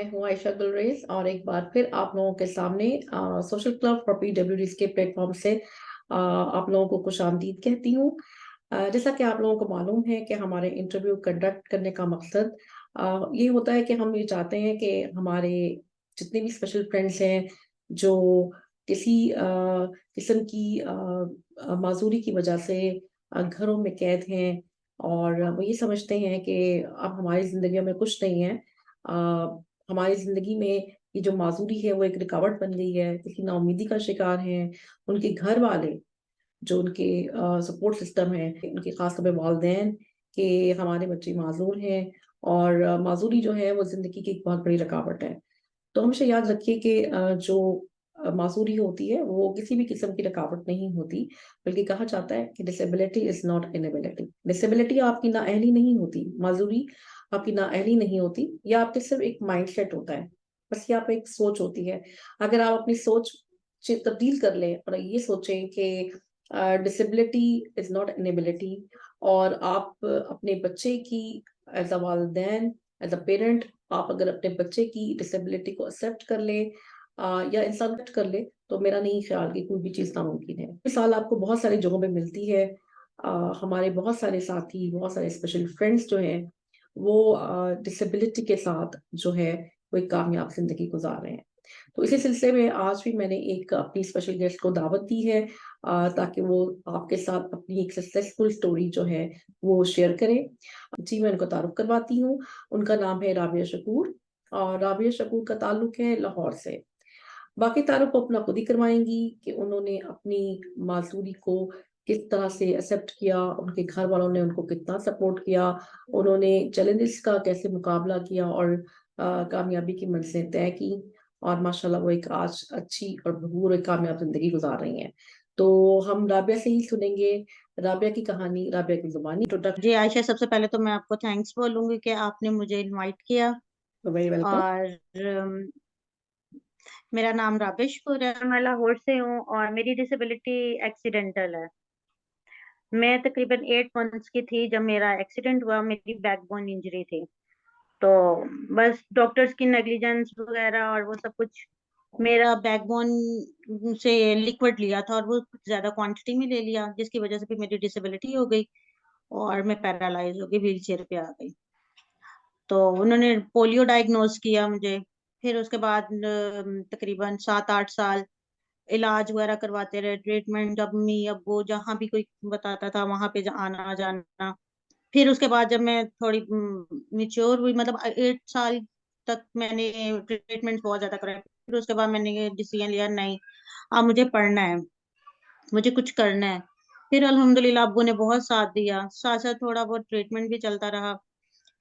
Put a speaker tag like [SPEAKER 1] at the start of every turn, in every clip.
[SPEAKER 1] मैं हूँ आयशा गुलरेज और एक बार फिर आप लोगों के सामने सोशल क्लब फॉर पीडब्ल्यूडीज के प्लेटफॉर्म से आप लोगों को खुशामदीद कहती हूँ। जैसा कि आप लोगों को मालूम है कि हमारे इंटरव्यू कंडक्ट करने का मकसद ये होता है कि हम ये चाहते हैं कि हमारे जितने भी स्पेशल फ्रेंड्स हैं जो किसी किस्म की माजूरी की वजह से घरों में कैद हैं और वो ये समझते हैं कि अब हमारी जिंदगी में कुछ नहीं है। अ, हमारी जिंदगी में ये जो माजूरी है वो एक रुकावट बन गई है, किसी नाउमीदी का शिकार हैं उनके घर वाले, जो उनके सपोर्ट सिस्टम है, उनके खास तौर पे वालिदैन कि हमारे बच्चे माजूर हैं और माजूरी जो है वो जिंदगी की एक बहुत बड़ी रुकावट है। तो हमेशा याद रखिए कि जो मासूरी होती है वो किसी भी किस्म की रुकावट नहीं होती, बल्कि कहा जाता है कि disability is not inability. Disability आपकी नाअहली नहीं होती, माजूरी आपकी नाअहली नहीं होती, या आपके सिर्फ एक माइंडसेट होता है। बस ये आप एक सोच होती है। अगर आप अपनी सोच तब्दील कर लें और ये सोचें कि डिसेबिलिटी इज नॉट इनएबिलिटी, और आप अपने बच्चे की एज अ वालिदैन, एज अ पेरेंट, आप अगर अपने बच्चे की डिसेबिलिटी को एक्सेप्ट कर ले या इंसान कर ले, तो मेरा नहीं ख्याल कि कोई भी चीज़ नामुमकिन है। मिसाल आपको बहुत सारी जगहों पे मिलती है। हमारे बहुत सारे साथी, बहुत सारे स्पेशल फ्रेंड्स जो हैं वो डिसेबिलिटी के साथ जो है वो एक कामयाब जिंदगी गुजार रहे हैं। तो इसी सिलसिले में आज भी मैंने एक अपनी स्पेशल गेस्ट को दावत दी है ताकि वो आपके साथ अपनी एक सक्सेसफुल स्टोरी जो है वो शेयर करें। जी, मैं उनको तारुफ करवाती हूँ। उनका नाम है राबिया शकूर और राबिया शकूर का ताल्लुक है लाहौर से। बाकी तारुफ वो अपना खुद ही करवाएंगी कि उन्होंने अपनी मासूरी को किस तरह से एक्सेप्ट किया, उनके घर वालों ने उनको कितना सपोर्ट किया, उन्होंने चैलेंजेस का कैसे मुकाबला किया और कामयाबी की मंजिलें तय की, और माशाल्लाह वो एक आज अच्छी और भरपूर एक कामयाब जिंदगी गुजार रही हैं। तो हम राबिया से ही सुनेंगे राबिया की कहानी, राबिया की जुबानी इंट्रोडक्शन।
[SPEAKER 2] जी आयशा, सबसे पहले तो मैं आपको थैंक्स बोलूंगी कि आपने मुझे इनवाइट किया।
[SPEAKER 1] Very welcome.
[SPEAKER 2] और मेरा नाम राबिशपुर है, मैं लाहौर से हूँ और मेरी डिसेबिलिटी एक्सीडेंटल है। मैं तकरीबन 8 मंथ्स की थी जब मेरा एक्सीडेंट हुआ। मेरी बैकबोन इंजरी थी, तो बस डॉक्टर्स की नेग्लिजेंस वगैरह और वो सब कुछ, मेरा बैकबोन से लिक्विड लिया था और वो कुछ ज्यादा क्वांटिटी में ले लिया, जिसकी वजह से भी मेरी डिसेबिलिटी हो गई और मैं पैरालाइज हो गई, व्हील चेयर पे आ गई। तो उन्होंने पोलियो डायग्नोज किया मुझे। फिर उसके बाद तकरीबन 7-8 साल इलाज वगैरह करवाते रहे, ट्रीटमेंट, अम्मी अब्बू जहाँ भी कोई बताता था वहां पे आना जाना। फिर उसके बाद जब मैं थोड़ी मिच्योर हुई, मतलब 8 साल तक मैंने ट्रीटमेंट बहुत ज्यादा कराया। फिर उसके बाद मैंने ये डिसीजन लिया, नहीं अब मुझे पढ़ना है, मुझे कुछ करना है। फिर अल्हम्दुलिल्लाह अब्बू ने बहुत साथ दिया, साथ साथ थोड़ा बहुत ट्रीटमेंट भी चलता रहा।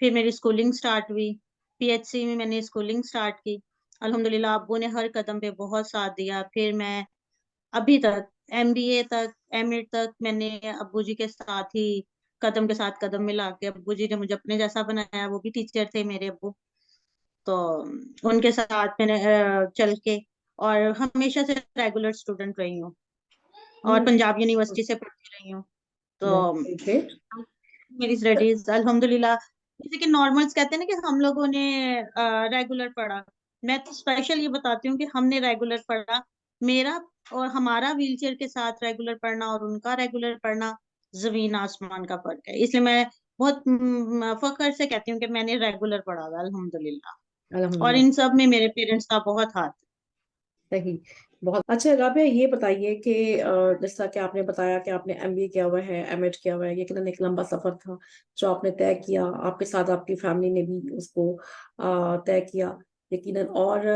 [SPEAKER 2] फिर मेरी स्कूलिंग स्टार्ट हुई, पीएचसी में मैंने स्कूलिंग स्टार्ट की। अल्हम्दुलिल्लाह अब्बू ने हर कदम पे बहुत साथ दिया। फिर मैं अभी तक एमबीए तक, एमएड तक मैंने अब्बू जी के साथ ही कदम के साथ कदम मिला के, अब्बू जी ने मुझे अपने जैसा बनाया। वो भी टीचर थे मेरे अब्बू, तो उनके साथ मैंने चल के, और हमेशा से रेगुलर स्टूडेंट रही हूँ और पंजाब यूनिवर्सिटी से पढ़ती रही हूँ। तो
[SPEAKER 1] ग्रेट।
[SPEAKER 2] मेरी स्टडीज अल्हम्दुलिल्लाह, जैसे कि नॉर्मल्स कहते हैं ना कि हम लोगों ने रेगुलर पढ़ा, मैं तो स्पेशल ये बताती हूँ कि हमने रेगुलर पढ़ा। मेरा और हमारा व्हीलचेयर के साथ रेगुलर पढ़ना और उनका रेगुलर पढ़ना जमीन आसमान का फर्क है। इसलिए मैं बहुत फख्र से कहती हूँ कि मैंने रेगुलर पढ़ा था अल्हम्दुलिल्लाह, और
[SPEAKER 1] अल्हम्दुलिल्लाह।
[SPEAKER 2] इन सब में मेरे पेरेंट्स का बहुत हाथ
[SPEAKER 1] सही। बहुत अच्छा। राबिया, ये बताइए कि जैसा कि आपने बताया कि आपने एमबीए किया हुआ है, एमएड किया हुआ है, ये कितना एक लंबा सफर था जो आपने तय किया, आपके साथ आपकी फैमिली ने भी उसको तय किया यकीनन। और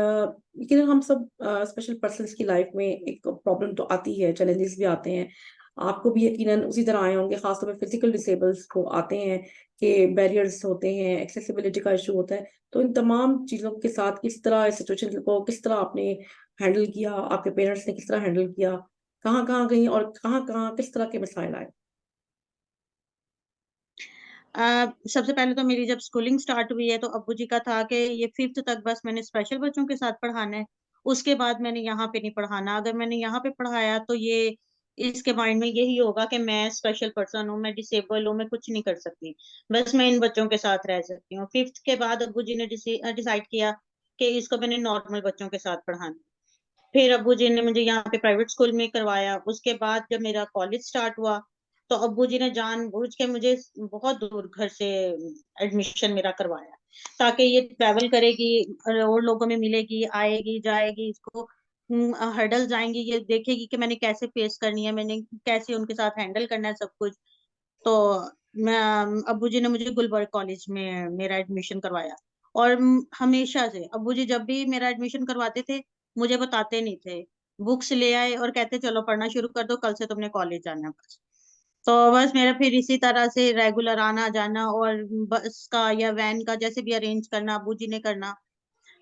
[SPEAKER 1] यकीनन हम सब स्पेशल पर्सन्स की लाइफ में एक प्रॉब्लम तो आती है, चैलेंजेस भी आते हैं। आपको भी यकीनन उसी तरह आए होंगे, खासतौर पर फिजिकल डिसेबल्स को आते हैं कि बैरियर्स होते हैं, एक्सेसिबिलिटी का इशू होता है। तो इन तमाम चीज़ों के साथ किस तरह, सिचुएशन को किस तरह आपने हैंडल किया, आपके पेरेंट्स ने किस तरह हैंडल किया, कहाँ कहाँ गई और कहाँ कहाँ किस तरह के मसाइल आए?
[SPEAKER 2] सबसे पहले तो मेरी जब स्कूलिंग स्टार्ट हुई है तो अब्बू जी का था कि ये 5th तक बस मैंने स्पेशल बच्चों के साथ पढ़ाना है, उसके बाद मैंने यहाँ पे नहीं पढ़ाना। अगर मैंने यहाँ पे पढ़ाया तो ये इसके माइंड में यही होगा कि मैं स्पेशल पर्सन हूँ, मैं डिसेबल हूँ, मैं कुछ नहीं कर सकती, बस मैं इन बच्चों के साथ रह सकती हूँ। 5th के बाद अब्बू जी ने डिसाइड किया कि इसको मैंने नॉर्मल बच्चों के साथ पढ़ाना। फिर अब्बू जी ने मुझे यहाँ पे प्राइवेट स्कूल में करवाया। उसके बाद जब मेरा कॉलेज स्टार्ट हुआ तो अब्बू जी ने जानबूझ के मुझे बहुत दूर घर से एडमिशन मेरा करवाया, ताकि ये ट्रैवल करेगी और लोगों में मिलेगी, आएगी जाएगी, इसको हर्डल्स आएंगी, ये देखेगी कि मैंने कैसे फेस करनी है, मैंने कैसे उनके साथ हैंडल करना है सब कुछ। तो मैं अब्बू जी ने मुझे गुलबर्ग कॉलेज में मेरा एडमिशन करवाया। और हमेशा से अब्बू जी जब भी मेरा एडमिशन करवाते थे मुझे बताते नहीं थे, बुक्स ले आए और कहते चलो पढ़ना शुरू कर दो, कल से तुमने कॉलेज जाना है बस। तो बस मेरा फिर इसी तरह से रेगुलर आना जाना, और बस का या वैन का जैसे भी अरेंज करना अब्बू जी ने करना।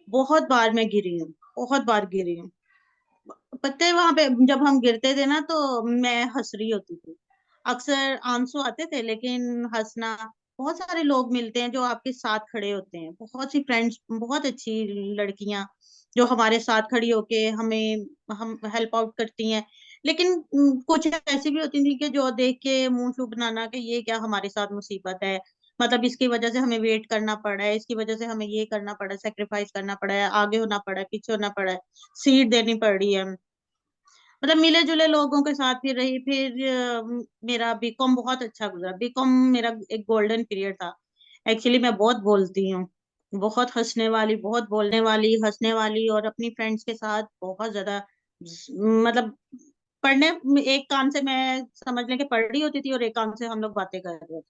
[SPEAKER 2] बहुत बार मैं गिरी हूँ, बहुत बार गिरी हूँ। पता है वहां पे जब हम गिरते थे ना तो मैं हंस रही होती थी। अक्सर आंसू आते थे लेकिन हंसना। बहुत सारे लोग मिलते हैं जो आपके साथ खड़े होते हैं, बहुत सी फ्रेंड्स, बहुत अच्छी लड़कियां जो हमारे साथ खड़ी होके हमें हम हेल्प आउट करती हैं। लेकिन कुछ ऐसी भी होती थी कि जो देख के मुंह छू बनाना कि ये क्या हमारे साथ मुसीबत है, मतलब इसकी वजह से हमें वेट करना पड़ा है, इसकी वजह से हमें ये करना पड़ा है, सेक्रीफाइस करना पड़ा है, आगे होना पड़ा है, पीछे होना पड़ा है, सीट देनी पड़ी है। मतलब मिले जुले लोगों के साथ फिर रही। फिर मेरा बीकॉम बहुत अच्छा गुजरा। बीकॉम मेरा एक गोल्डन पीरियड था। एक्चुअली मैं बहुत बोलती हूँ, बहुत हंसने वाली, बहुत बोलने वाली, हंसने वाली, और अपनी फ्रेंड्स के साथ बहुत ज्यादा मतलब पढ़ने, एक कान से मैं समझ लें कि पढ़ रही होती थी और एक कान से हम लोग बातें कर रहे थे।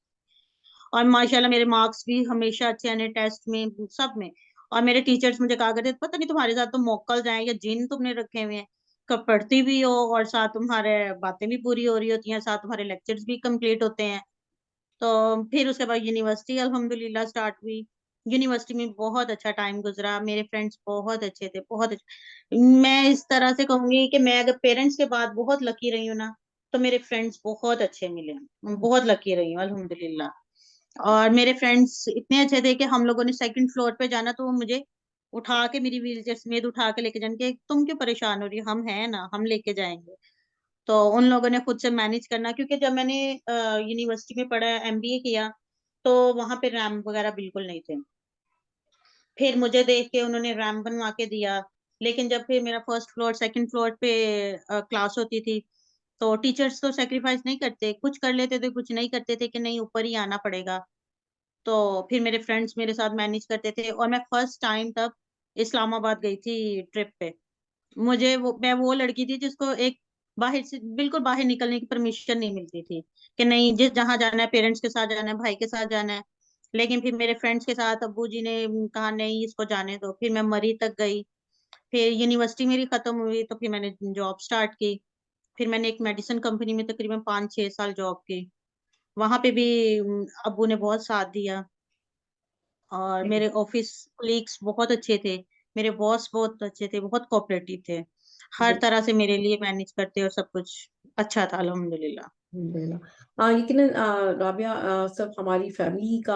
[SPEAKER 2] और माशाल्लाह मेरे मार्क्स भी हमेशा अच्छे आने टेस्ट में, सब में। और मेरे टीचर्स मुझे कहा करते थे, पता नहीं तुम्हारे साथ तो मोक्कल हैं या जिन तुमने रखे हुए हैं, कब पढ़ती भी हो और साथ तुम्हारे बातें भी पूरी हो रही होती हैं, साथ तुम्हारे लेक्चर्स भी कंप्लीट होते हैं। तो फिर उसके बाद यूनिवर्सिटी अल्हम्दुलिल्लाह स्टार्ट हुई। यूनिवर्सिटी में बहुत अच्छा टाइम गुजरा, मेरे फ्रेंड्स बहुत अच्छे थे, बहुत अच्छे। मैं इस तरह से कहूंगी कि मैं अगर पेरेंट्स के बाद बहुत लकी रही हूँ ना, तो मेरे फ्रेंड्स बहुत अच्छे मिले, बहुत लकी रही हूँ अल्हम्दुलिल्लाह। और मेरे फ्रेंड्स इतने अच्छे थे कि हम लोगों ने सेकंड फ्लोर पे जाना तो वो मुझे उठा के, मेरी व्हील चेयर समेत उठा के लेके जाने के, तुम क्यों परेशान हो रही हो, हम हैं ना, हम लेके जाएंगे। तो उन लोगों ने खुद से मैनेज करना, क्योंकि जब मैंने यूनिवर्सिटी में पढ़ा, एमबीए किया, तो वहां पे रैंप वगैरह बिल्कुल नहीं थे। फिर मुझे देख के उन्होंने रैंप बनवा के दिया। लेकिन जब फिर मेरा फर्स्ट फ्लोर सेकंड फ्लोर पे क्लास होती थी, तो टीचर्स तो सेक्रीफाइस नहीं करते, कुछ कर लेते थे, कुछ नहीं करते थे कि नहीं ऊपर ही आना पड़ेगा। तो फिर मेरे फ्रेंड्स मेरे साथ मैनेज करते थे, और मैं फर्स्ट टाइम तब इस्लामाबाद गई थी ट्रिप पे। मैं वो लड़की थी जिसको एक बाहर से बिल्कुल बाहर निकलने की परमिशन नहीं मिलती थी, कि नहीं जिस जहां जाना है पेरेंट्स के साथ जाना है, भाई के साथ जाना है। लेकिन फिर मेरे फ्रेंड्स के साथ अब्बू जी ने कहा नहीं इसको जाने दो, फिर मैं मरी तक गई। फिर यूनिवर्सिटी मेरी खत्म हुई तो फिर मैंने जॉब स्टार्ट की। फिर मैंने एक मेडिसिन कंपनी में तकरीबन 5-6 साल जॉब की। वहां पे भी अब्बू ने बहुत साथ दिया। और मेरे ऑफिस कलीग्स बहुत अच्छे थे, मेरे बॉस बहुत अच्छे थे, बहुत कोऑपरेटिव थे, हर तरह से मेरे लिए मैनेज करते और सब कुछ अच्छा था अल्हम्दुलिल्लाह।
[SPEAKER 1] अल्हम्दुलिल्लाह। हाँ, यकीनन राबिया, सिर्फ हमारी फैमिली का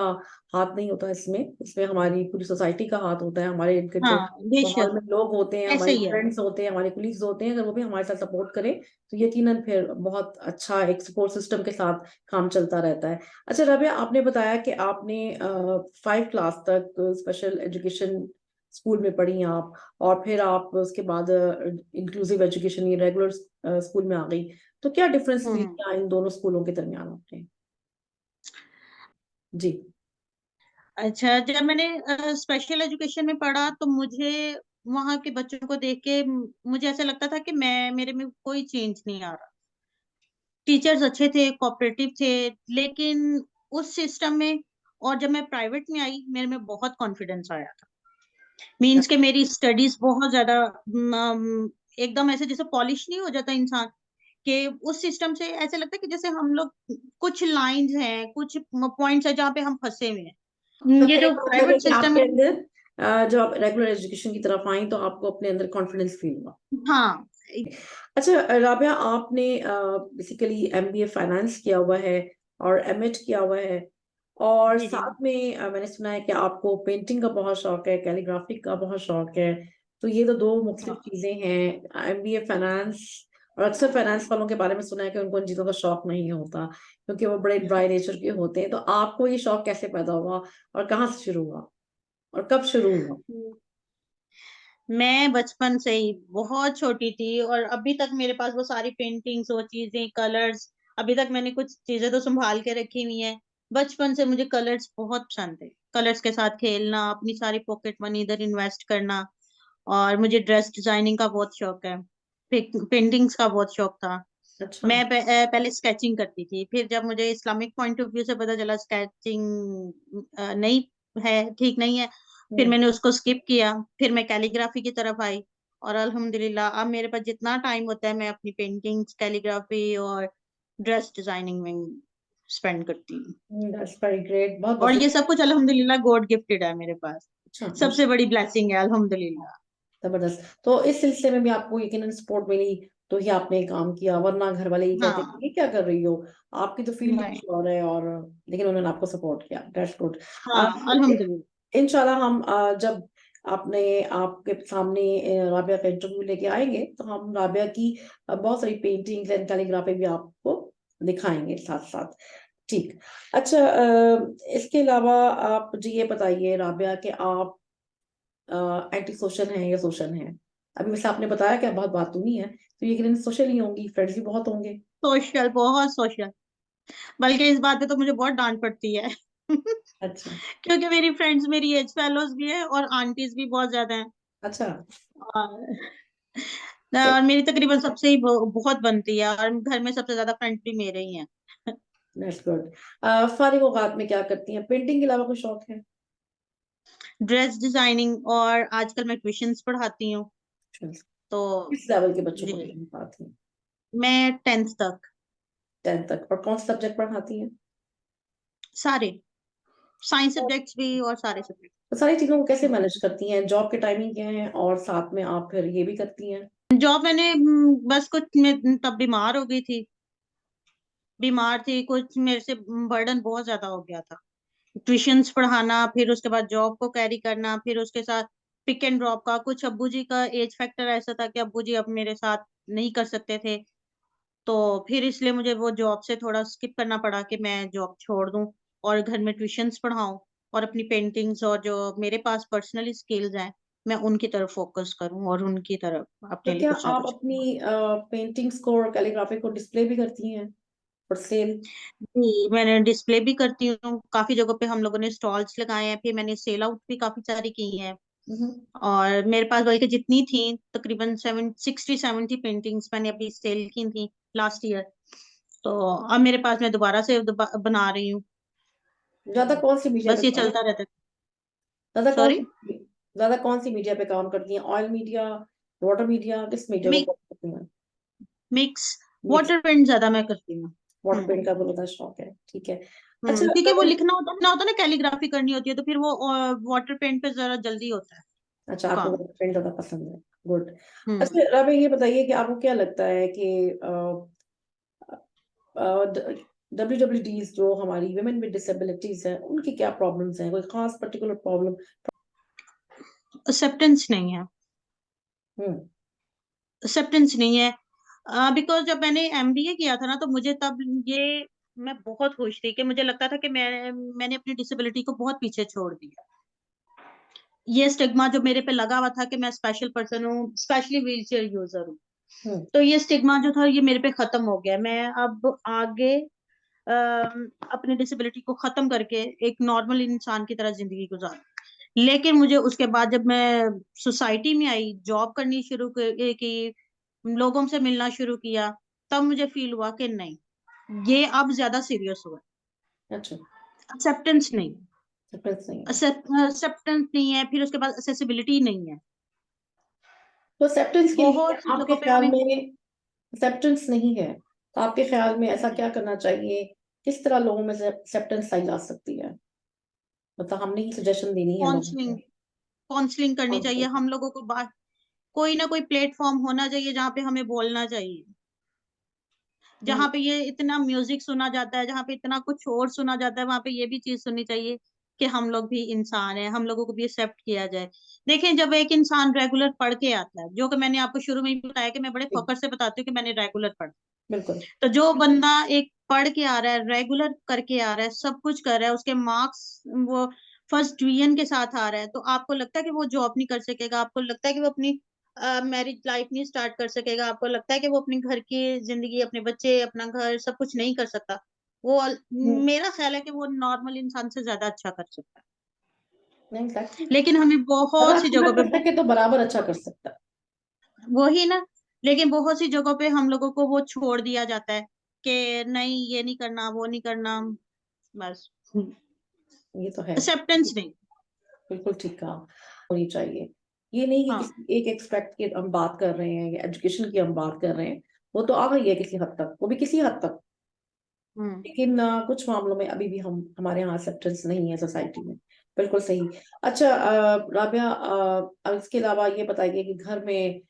[SPEAKER 1] हाथ नहीं होता इसमें, इसमें हमारी पूरी सोसाइटी का हाथ होता है। हमारे इनके जो
[SPEAKER 2] हाँ
[SPEAKER 1] माहौल
[SPEAKER 2] बेशक,
[SPEAKER 1] में लोग होते हैं,
[SPEAKER 2] ऐसे
[SPEAKER 1] हमारे
[SPEAKER 2] ही है।
[SPEAKER 1] फ्रेंड्स होते हैं, हमारे कुलीग्स होते हैं, अगर वो भी हमारे साथ सपोर्ट करें तो यकीनन फिर बहुत अच्छा एक सपोर्ट सिस्टम के साथ काम चलता रहता है। अच्छा राबिया, आपने बताया कि आपने 5 क्लास तक स्पेशल एजुकेशन स्कूल में पढ़ी आप, और फिर आप उसके बाद इंक्लूसिव एजुकेशन ये रेगुलर स्कूल में आ गई। तो क्या डिफरेंस
[SPEAKER 2] हम्म
[SPEAKER 1] दिखा इन दोनों स्कूलों के दरमियान आपने? जी।
[SPEAKER 2] अच्छा, जब मैंने स्पेशल एजुकेशन में पढ़ा तो मुझे वहां के बच्चों को देख के मुझे ऐसा लगता था कि मैं, मेरे में कोई चेंज नहीं आ रहा। टीचर्स अच्छे थे, कोऑपरेटिव थे, लेकिन उस सिस्टम में, और जब मैं प्राइवेट में आई मेरे में बहुत कॉन्फिडेंस आया था। मीन्स के मेरी स्टडीज बहुत ज्यादा एकदम ऐसे जैसे पॉलिश नहीं हो जाता इंसान, कि उस सिस्टम से ऐसे लगता है कि जैसे हम लोग, कुछ लाइंस हैं, कुछ पॉइंट्स है जहाँ पे हम फंसे हुए हैं।
[SPEAKER 1] तो
[SPEAKER 2] ये
[SPEAKER 1] कहने
[SPEAKER 2] जो
[SPEAKER 1] का मतलब है
[SPEAKER 2] प्राइवेट
[SPEAKER 1] कि
[SPEAKER 2] सिस्टम
[SPEAKER 1] आपके
[SPEAKER 2] है।
[SPEAKER 1] अंदर जब आप रेगुलर एजुकेशन की तरफ आई तो आपको अपने अंदर कॉन्फिडेंस फील हुआ।
[SPEAKER 2] हाँ
[SPEAKER 1] अच्छा राबिया, आपने बेसिकली एमबीए फाइनेंस किया हुआ है और एमएड किया हुआ है, और
[SPEAKER 2] जी जी।
[SPEAKER 1] साथ में मैंने सुना है कि आपको पेंटिंग का बहुत शौक है, कैलीग्राफी का बहुत शौक है। तो ये तो दो मुख्तलिफ
[SPEAKER 2] हाँ
[SPEAKER 1] चीजें हैं, एमबीए फाइनेंस। और अक्सर फाइनेंस वालों के बारे में सुना है कि उनको इन चीजों का शौक नहीं होता, क्योंकि वो बड़े ड्राई नेचर के होते हैं। तो आपको ये शौक कैसे पैदा हुआ, और कहाँ से शुरू हुआ, और कब शुरू हुआ?
[SPEAKER 2] मैं बचपन से ही बहुत छोटी थी और अभी तक मेरे पास वो सारी पेंटिंग्स, वो चीजें, कलर्स, अभी तक मैंने कुछ चीजें तो संभाल के रखी हुई हैं। बचपन से मुझे कलर्स बहुत पसंद है, कलर्स के साथ खेलना, अपनी सारी पॉकेट मनी इधर इन्वेस्ट करना। और मुझे ड्रेस डिजाइनिंग का बहुत शौक है, पेंटिंग्स का बहुत शौक था।
[SPEAKER 1] अच्छा।
[SPEAKER 2] मैं पहले स्केचिंग करती थी, फिर जब मुझे इस्लामिक पॉइंट ऑफ व्यू से पता चला स्केचिंग नहीं है, ठीक नहीं है, फिर
[SPEAKER 1] हम्म।
[SPEAKER 2] मैंने उसको स्किप किया। फिर मैं कैलीग्राफी की तरफ आई और अल्हम्दुलिल्लाह अब मेरे पास जितना टाइम होता है मैं अपनी पेंटिंग्स, कैलीग्राफी और ड्रेस डिजाइनिंग में स्पेंड करती हूँ।
[SPEAKER 1] दैट्स वेरी ग्रेट, बहुत
[SPEAKER 2] और
[SPEAKER 1] बहुत
[SPEAKER 2] ये सब कुछ अल्हम्दुलिल्लाह गॉड गिफ्टेड है मेरे पास,
[SPEAKER 1] अच्छा।
[SPEAKER 2] सबसे बड़ी ब्लेसिंग है अल्हम्दुलिल्लाह।
[SPEAKER 1] जबरदस्त। तो इस सिलसिले में भी आपको यकीनन सपोर्ट मिली, तो ही आपने काम किया, वरना घर वाले ये कहते
[SPEAKER 2] हाँ।
[SPEAKER 1] कि ये क्या कर रही हो, आपकी तो फील्ड
[SPEAKER 2] नहीं।
[SPEAKER 1] कुछ और है। और लेकिन उन्होंने आपको सपोर्ट किया, दैट्स गुड।
[SPEAKER 2] हाँ अल्हम्दुलिल्लाह।
[SPEAKER 1] इंशाल्लाह हम जब आपने आपके सामने राबिया का इंटरव्यू लेके आएंगे, तो हम राबिया की बहुत सारी पेंटिंग्स एंड कैलीग्राफी भी आपको दिखाएंगे साथ साथ। ठीक। अच्छा, इसके अलावा आप मुझे ये बताइए राबिया कि आप एंटी सोशल हैं या सोशल हैं? अभी वैसे आपने बताया कि आप बहुत बातूनी है, तो ये सोशल ही होंगी, फ्रेंड्स भी बहुत होंगे।
[SPEAKER 2] सोशल, बहुत सोशल। बल्कि इस बात पे तो मुझे बहुत डांट पड़ती है
[SPEAKER 1] अच्छा।
[SPEAKER 2] क्योंकि मेरी फ्रेंड्स मेरी एज फेलोज भी है और आंटीज भी बहुत ज्यादा हैं।
[SPEAKER 1] अच्छा।
[SPEAKER 2] और
[SPEAKER 1] सही।
[SPEAKER 2] और मेरी तकरीबन सबसे ही बहुत बनती है और घर में सबसे ज्यादा फ्रेंड्स भी मेरे ही हैं।
[SPEAKER 1] That's good. फारिग औकात में क्या करती हैं, पेंटिंग के अलावा कोई शौक है?
[SPEAKER 2] ड्रेस डिजाइनिंग और आजकल मैं ट्यूशंस पढ़ाती हूँ। तो
[SPEAKER 1] किस लेवल के बच्चों
[SPEAKER 2] जी,
[SPEAKER 1] को ट्यूशन पढ़ाती हैं?
[SPEAKER 2] मैं 10th तक।
[SPEAKER 1] 10th तक, और कौन सा सब्जेक्ट पढ़ाती हैं?
[SPEAKER 2] सारे साइंस
[SPEAKER 1] तो
[SPEAKER 2] सब्जेक्ट्स भी और सारे सब्जेक्ट।
[SPEAKER 1] सारी चीजों को कैसे मैनेज करती हैं, जॉब के टाइमिंग क्या है और साथ में आप फिर ये भी करती हैं?
[SPEAKER 2] जॉब मैंने बस कुछ मैं तब बीमार हो गई थी, बीमार थी कुछ, मेरे से बर्डन बहुत ज्यादा हो गया था। ट्यूशंस पढ़ाना, फिर उसके बाद जॉब को कैरी करना, फिर उसके साथ पिक एंड ड्रॉप का, कुछ अब्बू जी का एज फैक्टर ऐसा था कि अब्बू जी अब मेरे साथ नहीं कर सकते थे। तो फिर इसलिए मुझे वो जॉब से थोड़ा स्किप करना पड़ा कि मैं जॉब छोड़ दूं और घर में ट्यूशंस पढ़ाऊं और अपनी पेंटिंग्स और जो मेरे पास पर्सनली स्किल्स हैं मैं उनकी तरफ फोकस करूं और उनकी तरफ
[SPEAKER 1] तो
[SPEAKER 2] अपने लिए
[SPEAKER 1] क्या
[SPEAKER 2] कुछ ना
[SPEAKER 1] आप
[SPEAKER 2] कुछ
[SPEAKER 1] अपनी
[SPEAKER 2] करूं।
[SPEAKER 1] पेंटिंग्स को और कैलीग्राफी को डिस्प्ले भी करती हैं फॉर सेल?
[SPEAKER 2] जी, मैंने डिस्प्ले भी करती हूँ, काफी जगहों पे हम लोगों ने स्टॉल्स लगाए हैं, फिर मैंने सेल आउट भी काफी सारी की हैं। और मेरे पास बल्कि जितनी थी तकरीबन 60-70 पेंटिंग्स मैंने अभी सेल की थी लास्ट ईयर। तो अब मेरे पास मैं दोबारा से बना रही हूँ।
[SPEAKER 1] ज्यादा कौन सी मीडिया पे
[SPEAKER 2] बस ये
[SPEAKER 1] काम
[SPEAKER 2] चलता रहता है।
[SPEAKER 1] ज्यादा कौन
[SPEAKER 2] सॉरी।
[SPEAKER 1] सी ज्यादा कौन सी मीडिया पे काम करती हैं, ऑयल मीडिया, वाटर मीडिया, किस मीडिया को काम करती हैं?
[SPEAKER 2] मिक्स।
[SPEAKER 1] मिक्स।
[SPEAKER 2] वाटर पेंट ज्यादा मैं करती हूँ।
[SPEAKER 1] वाटर पेंट
[SPEAKER 2] हम्म।
[SPEAKER 1] का बहुत ज्यादा शौक है, ठीक है। अच्छा,
[SPEAKER 2] क्योंकि वो लिखना होता है ना, कैलीग्राफी करनी होती है, तो फिर वो वाटर पेंट पे जरा जल्दी होता है
[SPEAKER 1] अच्छा आपको
[SPEAKER 2] काम।
[SPEAKER 1] वाटर पेंट ज्यादा पसंद है, गुड।
[SPEAKER 2] हम्म।
[SPEAKER 1] अच्छा राबे, ये बताइए कि आपको क्या लगता है कि WWDs जो हमारी वुमेन विद डिसेबिलिटीज हैं, उनकी क्या प्रॉब्लम्स हैं, कोई खास पर्टिकुलर प्रॉब्लम?
[SPEAKER 2] एक्सेप्टेंस नहीं है।
[SPEAKER 1] हम्म।
[SPEAKER 2] एक्सेप्टेंस नहीं है। बिकॉज जब मैंने एमबीए किया था ना, तो मुझे तब ये मैं बहुत खुश थी कि मुझे लगता था कि मैंने अपनी डिसेबिलिटी को बहुत पीछे छोड़ दिया। ये स्टिग्मा जो मेरे पे लगा हुआ था कि मैं स्पेशल पर्सन हूँ, स्पेशली व्हील चेयर यूजर हूँ,
[SPEAKER 1] हम्म।
[SPEAKER 2] तो ये स्टिग्मा जो था ये मेरे पे खत्म हो गया। मैं अब आगे अपनी डिसेबिलिटी को खत्म करके एक नॉर्मल इंसान की तरह जिंदगी गुजार। लेकिन मुझे उसके बाद जब मैं सोसाइटी में आई, जॉब करनी शुरू की, लोगों से मिलना शुरू किया, तब मुझे फील हुआ कि नहीं, ये अब ज्यादा सीरियस हुआ।
[SPEAKER 1] अच्छा।
[SPEAKER 2] एक्सेप्टेंस नहीं,
[SPEAKER 1] डिफरेंस नहीं है।
[SPEAKER 2] एक्सेप्टेंस नहीं है, फिर उसके बाद एक्सेसिबिलिटी नहीं है।
[SPEAKER 1] तो एक्सेप्टेंस के लिए
[SPEAKER 2] बहुत सी
[SPEAKER 1] आपके
[SPEAKER 2] जगहों पे
[SPEAKER 1] ख्याल
[SPEAKER 2] हमें
[SPEAKER 1] में, एक्सेप्टेंस नहीं है तो आपके ख्याल में ऐसा क्या करना चाहिए, किस तरह लोगों में से एक्सेप्टेंस लाई जा सकती है? मतलब हमने ही सजेशन देनी है लोगों
[SPEAKER 2] काउंसलिंग
[SPEAKER 1] को।
[SPEAKER 2] काउंसलिंग करनी
[SPEAKER 1] कौन
[SPEAKER 2] चाहिए
[SPEAKER 1] सा?
[SPEAKER 2] हम लोगों को। बात, कोई ना कोई प्लेटफॉर्म होना चाहिए जहाँ पे हमें बोलना चाहिए,
[SPEAKER 1] हम्म।
[SPEAKER 2] जहाँ पे ये इतना म्यूजिक सुना जाता है, जहाँ पे इतना कुछ और सुना जाता है, वहां पे ये भी चीज सुननी चाहिए कि हम लोग भी इंसान हैं, हम लोगों को भी एक्सेप्ट किया जाए। देखें, जब एक इंसान रेगुलर पढ़ के आता है, जो कि मैंने आपको शुरू में ही बताया कि मैं बड़े
[SPEAKER 1] जी,
[SPEAKER 2] फखर से बताती हूँ कि मैंने रेगुलर पढ़ा,
[SPEAKER 1] बिल्कुल।
[SPEAKER 2] तो जो बंदा एक पढ़ के आ रहा है, रेगुलर करके आ रहा है, सब कुछ कर रहा है, उसके मार्क्स वो फर्स्ट डिवीजन के साथ आ रहा है, तो आपको लगता है कि वो जॉब नहीं कर सकेगा, आपको लगता है कि वो अपनी मैरिज लाइफ नहीं स्टार्ट कर सकेगा, आपको लगता है कि वो अपनी घर की जिंदगी, अपने बच्चे, अपना घर सब कुछ नहीं कर सकता, वो
[SPEAKER 1] हम्म,
[SPEAKER 2] मेरा ख्याल है कि वो नॉर्मल इंसान से ज्यादा अच्छा कर सकता है।
[SPEAKER 1] नहीं एग्जैक्टली।
[SPEAKER 2] लेकिन हमें
[SPEAKER 1] अगर
[SPEAKER 2] बहुत सी जगहों
[SPEAKER 1] मेहनत कर
[SPEAKER 2] पे,
[SPEAKER 1] सके तो बराबर अच्छा कर सकता है।
[SPEAKER 2] वही ना, लेकिन बहुत सी जगहों पे हम लोगों को वो छोड़ दिया जाता है कि नहीं ये नहीं करना, वो नहीं करना, बस
[SPEAKER 1] ये तो है।
[SPEAKER 2] एक्सेप्टेंस नहीं।
[SPEAKER 1] बिल्कुल ठीक कहा। होनी चाहिए। ये नहीं कि
[SPEAKER 2] हाँ।
[SPEAKER 1] किसी एक एक्सपेक्ट की हम बात कर रहे हैं या एजुकेशन की हम बात कर रहे हैं, वो तो आ गई है किसी हद तक, वो भी किसी हद तक।
[SPEAKER 2] हम्म।
[SPEAKER 1] लेकिन कुछ मामलों में अभी भी हम हमारे यहाँ एक्सेप्टेंस नहीं है सोसाइटी में। बिल्कुल सही। अच्छा राबिया, अब इसके अलावा ये बताइए कि घर में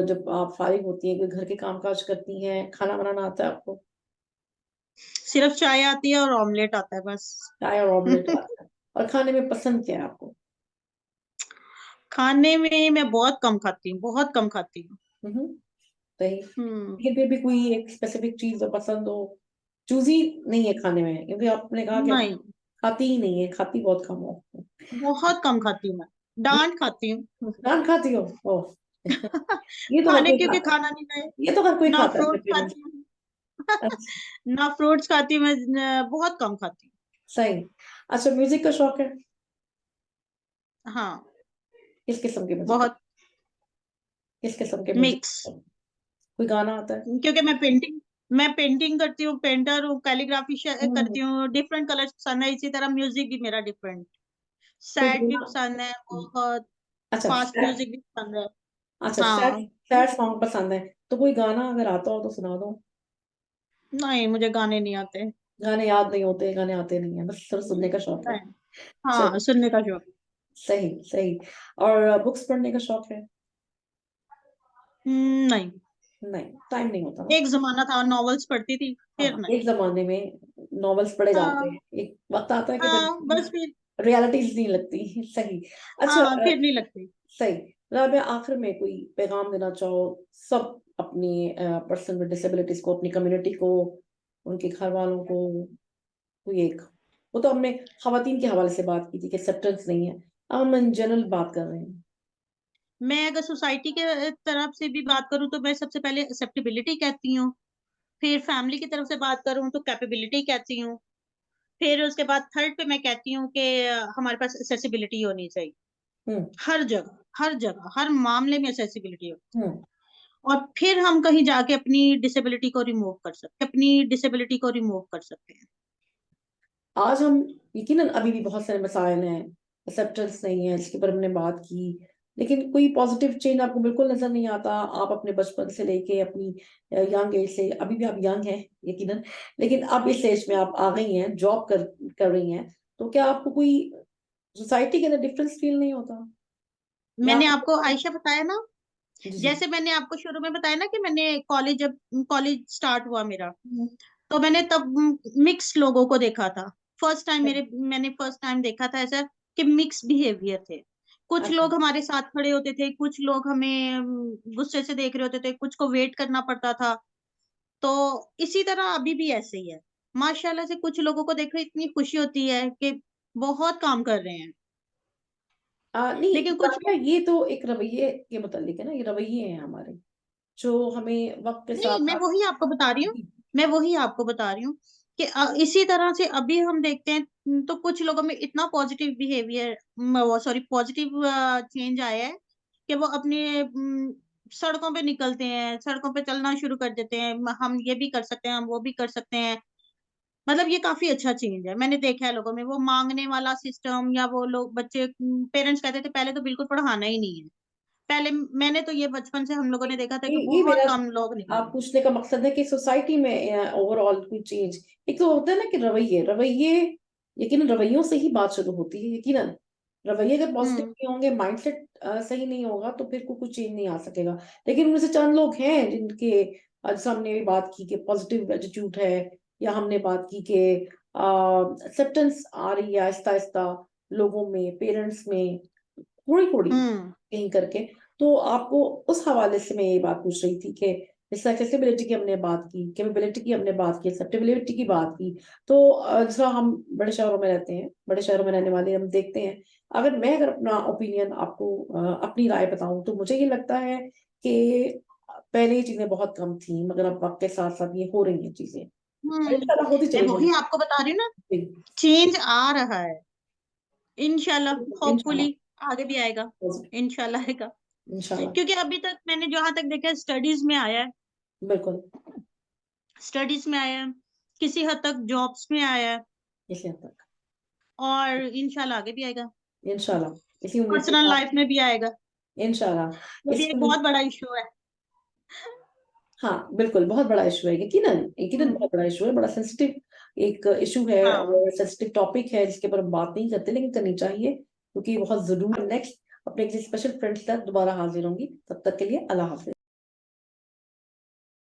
[SPEAKER 1] जब आप फारिग होती हैं, कोई घर के काम काज करती हैं, खाना बनाना आता है आपको?
[SPEAKER 2] सिर्फ चाय आती है और ऑमलेट आता है बस।
[SPEAKER 1] चाय और ऑमलेट आता है? और खाने में पसंद क्या है आपको?
[SPEAKER 2] खाने में मैं बहुत कम खाती हूँ, बहुत कम खाती हूँ।
[SPEAKER 1] हम्म, सही।
[SPEAKER 2] हम्म।
[SPEAKER 1] लेकिन फिर भी कोई एक स्पेसिफिक चीज जो पसंद हो, चूजी नहीं है खाने में, क्योंकि आपने कहा कि आप
[SPEAKER 2] नहीं,
[SPEAKER 1] खाती ही नहीं है, खाती बहुत कम हो।
[SPEAKER 2] बहुत कम खाती हूँ मैं,
[SPEAKER 1] ये
[SPEAKER 2] डांट खाती हूँ।
[SPEAKER 1] नान खाती हो? ओह ये तो हर
[SPEAKER 2] खाने
[SPEAKER 1] कोई
[SPEAKER 2] क्योंकि
[SPEAKER 1] खाता है।
[SPEAKER 2] खाना नहीं है।
[SPEAKER 1] ये तो हर कोई
[SPEAKER 2] ना
[SPEAKER 1] खाता है
[SPEAKER 2] फ्रूट्स
[SPEAKER 1] तकरीबन।
[SPEAKER 2] खाती हूँ।
[SPEAKER 1] अच्छा,
[SPEAKER 2] ना फ्रूट्स खाती हूँ मैं, बहुत कम खाती
[SPEAKER 1] सही। अच्छा, म्यूजिक का शौक है?
[SPEAKER 2] हूँ। हाँ।
[SPEAKER 1] किस किस्म के म्यूजिक का?
[SPEAKER 2] बहुत।
[SPEAKER 1] किस किस्म के म्यूजिक?
[SPEAKER 2] मिक्स।
[SPEAKER 1] कोई गाना आता है?
[SPEAKER 2] क्योंकि मैं पेंटिंग करती हूँ, पेंटर हूँ, कैलीग्राफी
[SPEAKER 1] हम्म,
[SPEAKER 2] करती हूँ, डिफरेंट कलर्स पसंद है, इसी तरह म्यूजिक भी मेरा डिफरेंट,
[SPEAKER 1] कोई
[SPEAKER 2] सैड भी
[SPEAKER 1] गाना?
[SPEAKER 2] पसंद है बहुत,
[SPEAKER 1] अच्छा
[SPEAKER 2] फास्ट
[SPEAKER 1] सैड।
[SPEAKER 2] म्यूजिक भी पसंद है।
[SPEAKER 1] अच्छा सैड।
[SPEAKER 2] हाँ।
[SPEAKER 1] सैड सॉन्ग पसंद है। तो कोई गाना अगर आता हो तो सुना दो।
[SPEAKER 2] नहीं, मुझे गाने नहीं आते।
[SPEAKER 1] गाने याद नहीं होते, गाने आते नहीं है, बस सिर्फ सुनने का शौक है।
[SPEAKER 2] नहीं। हाँ,
[SPEAKER 1] चलो,
[SPEAKER 2] सुनने का शौक।
[SPEAKER 1] सही सही। और बुक्स पढ़ने का शौक है?
[SPEAKER 2] नहीं।
[SPEAKER 1] नहीं, टाइम नहीं होता ना।
[SPEAKER 2] एक जमाना था नॉवेल्स पढ़ती थी, फिर
[SPEAKER 1] हाँ,
[SPEAKER 2] नहीं।
[SPEAKER 1] एक जमाने में नॉवेल्स पढ़े जाते
[SPEAKER 2] हाँ।
[SPEAKER 1] हैं, एक वक्त आता है कि
[SPEAKER 2] हाँ, बस
[SPEAKER 1] फिर
[SPEAKER 2] फिर।
[SPEAKER 1] रियलिटीज नहीं लगती। सही। अच्छा
[SPEAKER 2] हाँ, फिर नहीं लगती।
[SPEAKER 1] सही। राबिया, आखिर में कोई पैगाम देना चाहो सब अपनी पर्सन विद डिसेबिलिटीज को, अपनी कम्युनिटी को, उनके घर वालों को, कोई एक। वो तो हमने खवातीन के हवाले से बात की थी कि एक्सेप्टेंस नहीं है, अब हम इन जनरल बात कर रहे हैं।
[SPEAKER 2] मैं अगर सोसाइटी के तरफ से भी बात करूँ तो मैं सबसे पहले एक्सेप्टेबिलिटी कहती हूँ, फिर फैमिली की तरफ से बात करूँ तो कैपेबिलिटी कहती हूँ, फिर उसके बाद थर्ड पे मैं कहती हूँ कि हमारे पास एक्सेसिबिलिटी होनी चाहिए।
[SPEAKER 1] हम्म,
[SPEAKER 2] हर जगह, हर जगह, हर मामले में एक्सेसिबिलिटी हो,
[SPEAKER 1] हम्म।
[SPEAKER 2] और फिर हम कहीं जाके अपनी डिसेबिलिटी को रिमूव कर सकते, अपनी डिसेबिलिटी को रिमूव कर सकते हैं।
[SPEAKER 1] आज हम यकीनन अभी भी बहुत सारे मसाइल हैं, एक्सेप्टेंस नहीं है, इसके ऊपर हमने बात की। लेकिन कोई पॉजिटिव चेंज आपको बिल्कुल नजर नहीं आता? आप अपने बचपन से लेके अपनी यंग एज से, अभी भी आप यंग हैं यकीनन, लेकिन अब इस एज में आप आ गई हैं, जॉब कर रही हैं, तो क्या आपको कोई सोसाइटी के अंदर डिफरेंस फील नहीं होता? या
[SPEAKER 2] मैंने
[SPEAKER 1] आपको?
[SPEAKER 2] आपको आयशा बताया ना,
[SPEAKER 1] जी जी।
[SPEAKER 2] जैसे मैंने आपको शुरू में बताया ना कि मैंने कॉलेज, जब कॉलेज स्टार्ट हुआ मेरा,
[SPEAKER 1] हम्म,
[SPEAKER 2] तो मैंने तब मिक्स लोगों को देखा था। फर्स्ट टाइम मैंने फर्स्ट टाइम देखा था ऐसा कि मिक्स बिहेवियर थे। कुछ
[SPEAKER 1] अच्छा।
[SPEAKER 2] लोग हमारे साथ खड़े होते थे, कुछ लोग हमें गुस्से से देख रहे होते थे, कुछ को वेट करना पड़ता था। तो इसी तरह अभी भी ऐसे ही है। माशाल्लाह से कुछ लोगों को देखो इतनी खुशी होती है कि बहुत काम कर रहे हैं,
[SPEAKER 1] नहीं
[SPEAKER 2] लेकिन कुछ
[SPEAKER 1] राबिया,
[SPEAKER 2] लोग,
[SPEAKER 1] ये तो एक रवैये के मुतालिक है ना, ये रवैये हैं हमारे जो हमें वक्त के
[SPEAKER 2] नहीं,
[SPEAKER 1] साथ
[SPEAKER 2] मैं
[SPEAKER 1] साथ।
[SPEAKER 2] वही आपको बता रही हूँ,
[SPEAKER 1] जी।
[SPEAKER 2] मैं वही आपको बता रही हूँ कि इसी तरह से अभी हम देखते हैं, तो कुछ लोगों में इतना पॉजिटिव बिहेवियर, वो सॉरी पॉजिटिव चेंज आया है कि वो अपने सड़कों पे निकलते हैं, सड़कों पे चलना शुरू कर देते हैं, हम ये भी कर सकते हैं, हम वो भी कर सकते हैं। मतलब ये काफी अच्छा चेंज है, मैंने देखा है लोगों में, वो मांगने वाला सिस्टम, या वो लोग बच्चे, पेरेंट्स कहते थे पहले तो बिल्कुल पढ़ाना ही नहीं है। पहले मैंने तो ये बचपन से हम लोगों ने देखा था कि
[SPEAKER 1] ये
[SPEAKER 2] बहुत
[SPEAKER 1] मेरा
[SPEAKER 2] कम लोग
[SPEAKER 1] आप
[SPEAKER 2] निकले।
[SPEAKER 1] पूछने का मकसद है कि सोसाइटी में ओवरऑल कोई चेंज। एक तो होता है ना कि रवैये रवैये, यकीनन रवैयों से ही बात शुरू होती है, यकीनन। रवैये अगर पॉजिटिव
[SPEAKER 2] हम्म।
[SPEAKER 1] नहीं होंगे, माइंडसेट सही नहीं होगा, तो फिर कोई चेंज नहीं आ सकेगा। लेकिन उनमें से चंद लोग हैं जिनके, आज हमने भी बात की कि पॉजिटिव एटीट्यूड है, या हमने बात की कि एक्सेप्टेंस आ रही है आहिस्ता आहिस्ता लोगों में, पेरेंट्स में, थोड़ी थोड़ी
[SPEAKER 2] हम्म।
[SPEAKER 1] कहीं करके। तो आपको उस हवाले से मैं ये बात पूछ रही थी कि जैसे एक्सेसिबिलिटी की हमने बात की, कैपेबिलिटी की हमने बात की, एक्सेप्टेबिलिटी की बात की। तो जैसा हम बड़े शहरों में रहते हैं, बड़े शहरों में रहने वाले हम देखते हैं, अगर अपना ओपिनियन आपको अपनी राय बताऊँ, तो मुझे ये लगता है कि पहले ये चीज़ें बहुत कम थी, मगर अब वक़्त के साथ-साथ ये हो रही हैं चीज़ें। और इंशाल्लाह होती
[SPEAKER 2] मैं
[SPEAKER 1] चली
[SPEAKER 2] वही आपको बता रही हूँ ना,
[SPEAKER 1] जाएगी।
[SPEAKER 2] चेंज आ रहा है। इंशाल्लाह,
[SPEAKER 1] इंशाल्लाह,
[SPEAKER 2] होपफुली आगे भी आएगा,
[SPEAKER 1] पॉज़िटिव
[SPEAKER 2] इंशाल्लाह आएगा।
[SPEAKER 1] इंशाल्लाह,
[SPEAKER 2] क्योंकि अभी तक मैंने जहाँ तक देखा है स्टडीज़ में आया है,
[SPEAKER 1] बिल्कुल,
[SPEAKER 2] स्टडीज़ में आया है, किसी हद तक जॉब्स में आया है
[SPEAKER 1] इसी हद तक।
[SPEAKER 2] और इंशाल्लाह आगे भी आएगा।
[SPEAKER 1] इंशाल्लाह, इसी उम्मीद के
[SPEAKER 2] पर्सनल
[SPEAKER 1] साथ
[SPEAKER 2] लाइफ में भी आएगा।
[SPEAKER 1] इंशाल्लाह,
[SPEAKER 2] वो भी
[SPEAKER 1] इसी
[SPEAKER 2] एक
[SPEAKER 1] उम्मीद।
[SPEAKER 2] बहुत बड़ा इश्यू है।
[SPEAKER 1] हाँ, बिल्कुल, बहुत बड़ा इश्यू है, यकीनन, यकीनन
[SPEAKER 2] हुँ,
[SPEAKER 1] बहुत बड़ा इश्यू है, बड़ा सेंसिटिव एक इश्यू है
[SPEAKER 2] हाँ।
[SPEAKER 1] और सेंसिटिव टॉपिक है जिसके ऊपर हम बात नहीं करते, लेकिन करनी चाहिए क्योंकि बहुत ज़रूरी। नेक्स्ट अपने किसी स्पेशल फ्रेंड के साथ दोबारा हाज़िर होंगी, तब तक के लिए अल्लाह हाफ़िज़।